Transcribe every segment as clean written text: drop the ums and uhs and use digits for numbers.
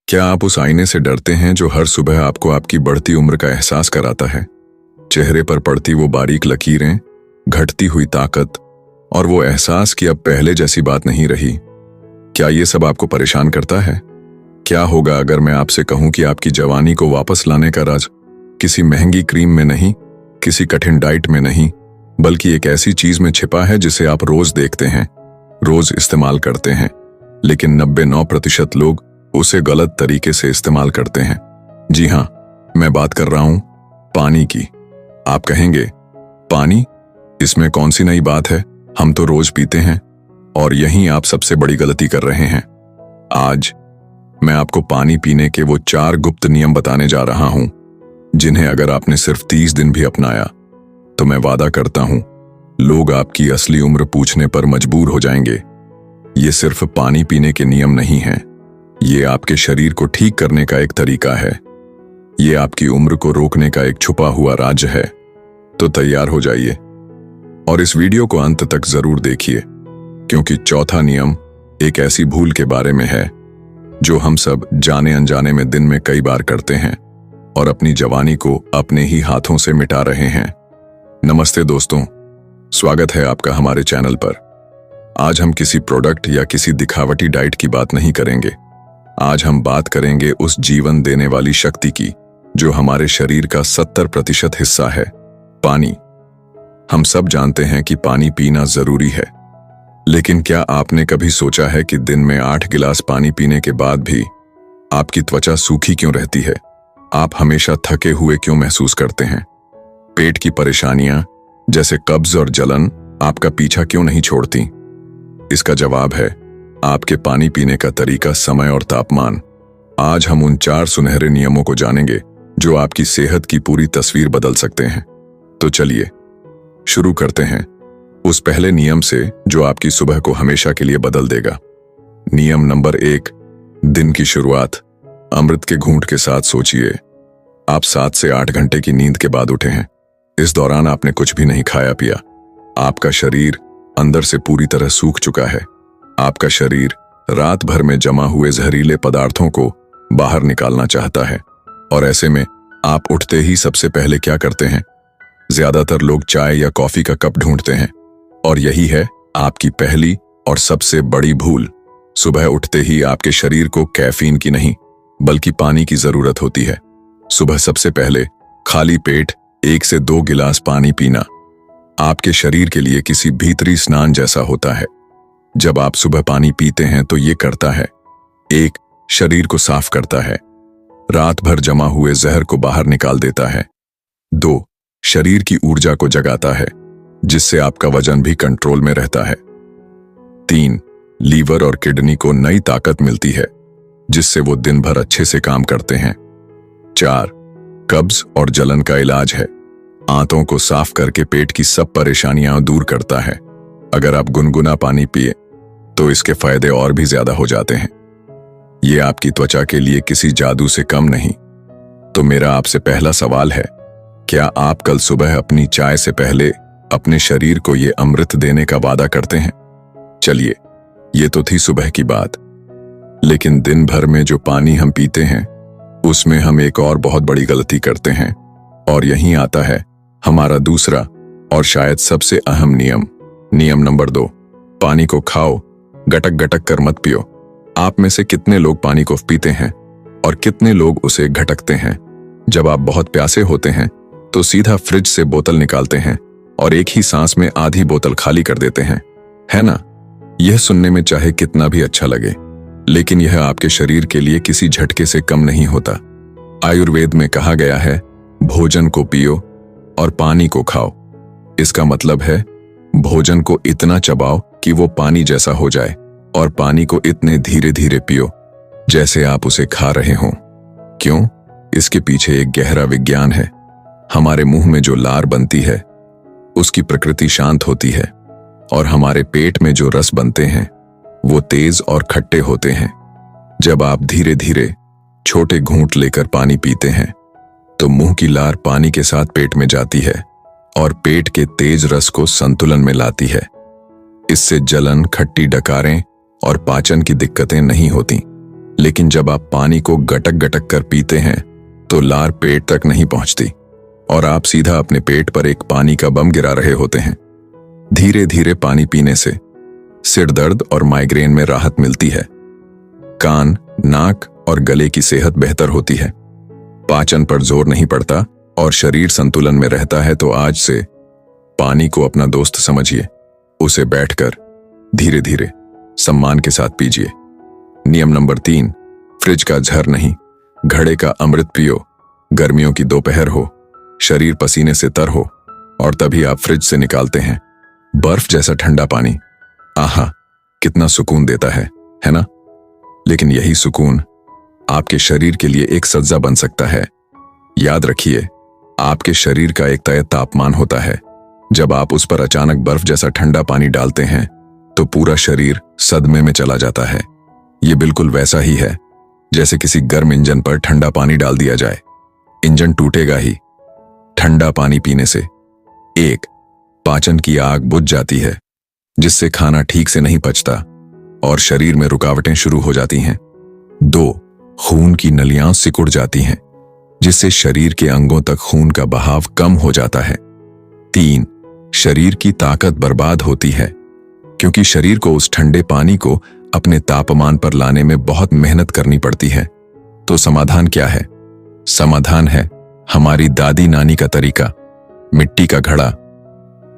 क्या आप उस आईने से डरते हैं जो हर सुबह आपको आपकी बढ़ती उम्र का एहसास कराता है? चेहरे पर पड़ती वो बारीक लकीरें, घटती हुई ताकत और वो एहसास कि अब पहले जैसी बात नहीं रही। क्या ये सब आपको परेशान करता है? क्या होगा अगर मैं आपसे कहूं कि आपकी जवानी को वापस लाने का राज किसी महंगी क्रीम में नहीं, किसी कठिन डाइट में नहीं, बल्कि एक ऐसी चीज में छिपा है जिसे आप रोज देखते हैं, रोज इस्तेमाल करते हैं, लेकिन 99% लोग उसे गलत तरीके से इस्तेमाल करते हैं। जी हां, मैं बात कर रहा हूं पानी की। आप कहेंगे, पानी? इसमें कौन सी नई बात है? हम तो रोज पीते हैं। और यहीं आप सबसे बड़ी गलती कर रहे हैं। आज मैं आपको पानी पीने के वो 4 गुप्त नियम बताने जा रहा हूं, जिन्हें अगर आपने सिर्फ 30 दिन भी अपनाया तो मैं वादा करता हूं, लोग आपकी असली उम्र पूछने पर मजबूर हो जाएंगे। ये सिर्फ पानी पीने के नियम नहीं हैं, ये आपके शरीर को ठीक करने का एक तरीका है। ये आपकी उम्र को रोकने का एक छुपा हुआ राज है। तो तैयार हो जाइए और इस वीडियो को अंत तक जरूर देखिए, क्योंकि चौथा नियम एक ऐसी भूल के बारे में है जो हम सब जाने अनजाने में दिन में कई बार करते हैं और अपनी जवानी को अपने ही हाथों से मिटा रहे हैं। नमस्ते दोस्तों, स्वागत है आपका हमारे चैनल पर। आज हम किसी प्रोडक्ट या किसी दिखावटी डाइट की बात नहीं करेंगे। आज हम बात करेंगे उस जीवन देने वाली शक्ति की जो हमारे शरीर का 70% हिस्सा है, पानी। हम सब जानते हैं कि पानी पीना जरूरी है, लेकिन क्या आपने कभी सोचा है कि दिन में 8 गिलास पानी पीने के बाद भी आपकी त्वचा सूखी क्यों रहती है? आप हमेशा थके हुए क्यों महसूस करते हैं? पेट की परेशानियां जैसे कब्ज और जलन आपका पीछा क्यों नहीं छोड़ती? इसका जवाब है आपके पानी पीने का तरीका, समय और तापमान। आज हम उन 4 सुनहरे नियमों को जानेंगे जो आपकी सेहत की पूरी तस्वीर बदल सकते हैं। तो चलिए शुरू करते हैं उस पहले नियम से जो आपकी सुबह को हमेशा के लिए बदल देगा। नियम नंबर 1, दिन की शुरुआत अमृत के घूंट के साथ सोचिए। आप 7 से 8 घंटे की नींद के बाद उठे हैं। इस दौरान आपने कुछ भी नहीं खाया पिया। आपका शरीर अंदर से पूरी तरह सूख चुका है। आपका शरीर रात भर में जमा हुए जहरीले पदार्थों को बाहर निकालना चाहता है, और ऐसे में आप उठते ही सबसे पहले क्या करते हैं? ज्यादातर लोग चाय या कॉफी का कप ढूंढते हैं, और यही है आपकी पहली और सबसे बड़ी भूल। सुबह उठते ही आपके शरीर को कैफीन की नहीं बल्कि पानी की जरूरत होती है। सुबह सबसे पहले खाली पेट 1 से 2 गिलास पानी पीना आपके शरीर के लिए किसी भीतरी स्नान जैसा होता है। जब आप सुबह पानी पीते हैं तो ये करता है, 1, शरीर को साफ करता है, रात भर जमा हुए जहर को बाहर निकाल देता है। 2, शरीर की ऊर्जा को जगाता है, जिससे आपका वजन भी कंट्रोल में रहता है। 3, लीवर और किडनी को नई ताकत मिलती है, जिससे वो दिन भर अच्छे से काम करते हैं। 4, कब्ज और जलन का इलाज है, आंतों को साफ करके पेट की सब परेशानियां दूर करता है। अगर आप गुनगुना पानी पिए तो इसके फायदे और भी ज्यादा हो जाते हैं। ये आपकी त्वचा के लिए किसी जादू से कम नहीं। तो मेरा आपसे पहला सवाल है, क्या आप कल सुबह अपनी चाय से पहले अपने शरीर को ये अमृत देने का वादा करते हैं? चलिए, ये तो थी सुबह की बात, लेकिन दिन भर में जो पानी हम पीते हैं उसमें हम एक और बहुत बड़ी गलती करते हैं, और यहीं आता है हमारा दूसरा और शायद सबसे अहम नियम। नियम नंबर 2, पानी को खाओ, गटक गटक कर मत पियो। आप में से कितने लोग पानी को पीते हैं और कितने लोग उसे घटकते हैं? जब आप बहुत प्यासे होते हैं तो सीधा फ्रिज से बोतल निकालते हैं और एक ही सांस में आधी बोतल खाली कर देते हैं, है ना? यह सुनने में चाहे कितना भी अच्छा लगे, लेकिन यह आपके शरीर के लिए किसी झटके से कम नहीं होता। आयुर्वेद में कहा गया है, भोजन को पियो और पानी को खाओ। इसका मतलब है भोजन को इतना चबाओ कि वो पानी जैसा हो जाए, और पानी को इतने धीरे धीरे पियो जैसे आप उसे खा रहे हों। क्यों? इसके पीछे एक गहरा विज्ञान है। हमारे मुंह में जो लार बनती है उसकी प्रकृति शांत होती है, और हमारे पेट में जो रस बनते हैं वो तेज और खट्टे होते हैं। जब आप धीरे धीरे छोटे घूंट लेकर पानी पीते हैं तो मुंह की लार पानी के साथ पेट में जाती है और पेट के तेज रस को संतुलन में लाती है। इससे जलन, खट्टी डकारें और पाचन की दिक्कतें नहीं होती। लेकिन जब आप पानी को गटक गटक कर पीते हैं तो लार पेट तक नहीं पहुंचती और आप सीधा अपने पेट पर एक पानी का बम गिरा रहे होते हैं। धीरे धीरे पानी पीने से सिर दर्द और माइग्रेन में राहत मिलती है, कान, नाक और गले की सेहत बेहतर होती है, पाचन पर जोर नहीं पड़ता और शरीर संतुलन में रहता है। तो आज से पानी को अपना दोस्त समझिए, उसे बैठकर धीरे धीरे सम्मान के साथ पीजिए। नियम नंबर 3, फ्रिज का झर नहीं, घड़े का अमृत पियो। गर्मियों की दोपहर हो, शरीर पसीने से तर हो और तभी आप फ्रिज से निकालते हैं बर्फ जैसा ठंडा पानी। आहा, कितना सुकून देता है ना? लेकिन यही सुकून आपके शरीर के लिए एक सज्जा बन सकता है। याद रखिए, आपके शरीर का एक तय तापमान होता है। जब आप उस पर अचानक बर्फ जैसा ठंडा पानी डालते हैं तो पूरा शरीर सदमे में चला जाता है। ये बिल्कुल वैसा ही है जैसे किसी गर्म इंजन पर ठंडा पानी डाल दिया जाए। इंजन टूटेगा ही। ठंडा पानी पीने से 1, पाचन की आग बुझ जाती है, जिससे खाना ठीक से नहीं पचता और शरीर में रुकावटें शुरू हो जाती हैं। 2, खून की नलियां सिकुड़ जाती हैं, जिससे शरीर के अंगों तक खून का बहाव कम हो जाता है। 3, शरीर की ताकत बर्बाद होती है, क्योंकि शरीर को उस ठंडे पानी को अपने तापमान पर लाने में बहुत मेहनत करनी पड़ती है। तो समाधान क्या है? समाधान है हमारी दादी नानी का तरीका, मिट्टी का घड़ा।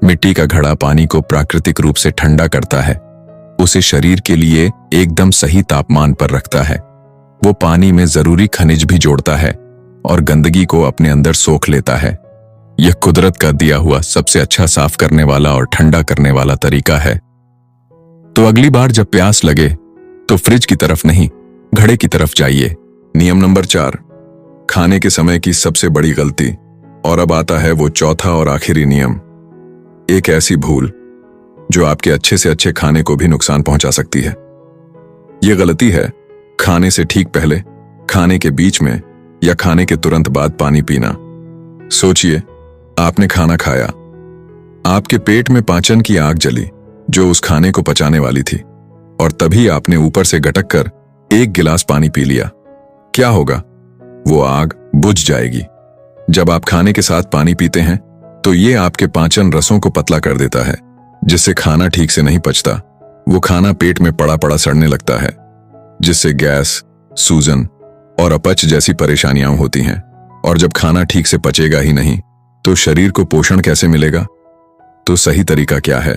मिट्टी का घड़ा पानी को प्राकृतिक रूप से ठंडा करता है, उसे शरीर के लिए एकदम सही तापमान पर रखता है। वो पानी में जरूरी खनिज भी जोड़ता है और गंदगी को अपने अंदर सोख लेता है। यह कुदरत का दिया हुआ सबसे अच्छा साफ करने वाला और ठंडा करने वाला तरीका है। तो अगली बार जब प्यास लगे तो फ्रिज की तरफ नहीं, घड़े की तरफ जाइए। नियम नंबर 4, खाने के समय की सबसे बड़ी गलती। और अब आता है वो चौथा और आखिरी नियम, एक ऐसी भूल जो आपके अच्छे से अच्छे खाने को भी नुकसान पहुंचा सकती है। यह गलती है खाने से ठीक पहले, खाने के बीच में या खाने के तुरंत बाद पानी पीना। सोचिए, आपने खाना खाया, आपके पेट में पाचन की आग जली जो उस खाने को पचाने वाली थी, और तभी आपने ऊपर से गटक कर 1 गिलास पानी पी लिया। क्या होगा? वो आग बुझ जाएगी। जब आप खाने के साथ पानी पीते हैं तो ये आपके पाचन रसों को पतला कर देता है, जिससे खाना ठीक से नहीं पचता। वो खाना पेट में पड़ा पड़ा सड़ने लगता है, जिससे गैस, सूजन और अपच जैसी परेशानियां होती हैं। और जब खाना ठीक से पचेगा ही नहीं तो शरीर को पोषण कैसे मिलेगा? तो सही तरीका क्या है?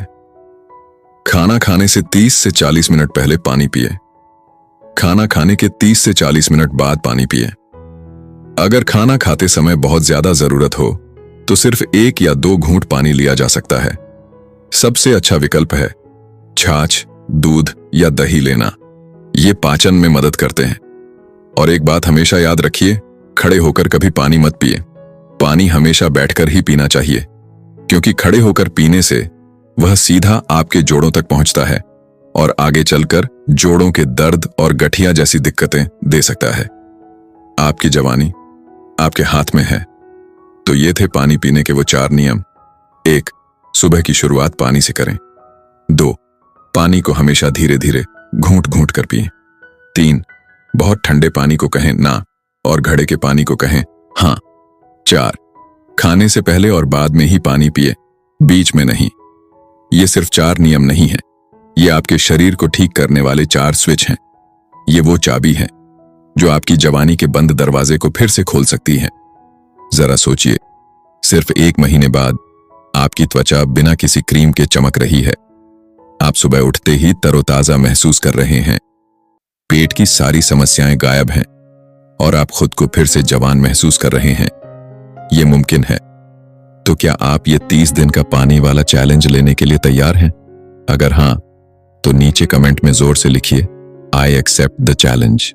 खाना खाने से 30 से 40 मिनट पहले पानी पिए। खाना खाने के 30 से 40 मिनट बाद पानी पिए। अगर खाना खाते समय बहुत ज्यादा जरूरत हो तो सिर्फ 1 या 2 घूंट पानी लिया जा सकता है। सबसे अच्छा विकल्प है छाछ, दूध या दही लेना। ये पाचन में मदद करते हैं। और एक बात हमेशा याद रखिए, खड़े होकर कभी पानी मत पिए। पानी हमेशा बैठकर ही पीना चाहिए, क्योंकि खड़े होकर पीने से वह सीधा आपके जोड़ों तक पहुंचता है और आगे चलकर जोड़ों के दर्द और गठिया जैसी दिक्कतें दे सकता है। आपकी जवानी आपके हाथ में है। तो ये थे पानी पीने के वो 4 नियम। 1, सुबह की शुरुआत पानी से करें। 2, पानी को हमेशा धीरे धीरे घूंट घूंट कर पिएं। 3, बहुत ठंडे पानी को कहें ना और घड़े के पानी को कहें हाँ। 4, खाने से पहले और बाद में ही पानी पिए, बीच में नहीं। ये सिर्फ 4 नियम नहीं है, ये आपके शरीर को ठीक करने वाले 4 स्विच हैं। ये वो चाबी है जो आपकी जवानी के बंद दरवाजे को फिर से खोल सकती है। जरा सोचिए, सिर्फ 1 महीने बाद आपकी त्वचा बिना किसी क्रीम के चमक रही है। आप सुबह उठते ही तरोताजा महसूस कर रहे हैं, पेट की सारी समस्याएं गायब हैं और आप खुद को फिर से जवान महसूस कर रहे हैं। ये मुमकिन है। तो क्या आप ये 30 दिन का पानी वाला चैलेंज लेने के लिए तैयार हैं? अगर हां, तो नीचे कमेंट में जोर से लिखिए आई एक्सेप्ट द चैलेंज।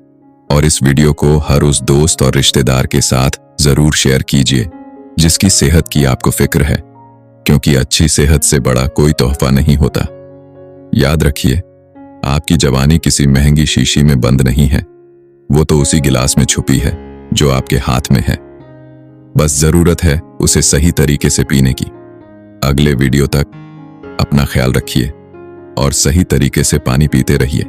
और इस वीडियो को हर उस दोस्त और रिश्तेदार के साथ जरूर शेयर कीजिए जिसकी सेहत की आपको फिक्र है, क्योंकि अच्छी सेहत से बड़ा कोई तोहफा नहीं होता। याद रखिए, आपकी जवानी किसी महंगी शीशी में बंद नहीं है, वो तो उसी गिलास में छुपी है जो आपके हाथ में है। बस जरूरत है उसे सही तरीके से पीने की। अगले वीडियो तक अपना ख्याल रखिए और सही तरीके से पानी पीते रहिए।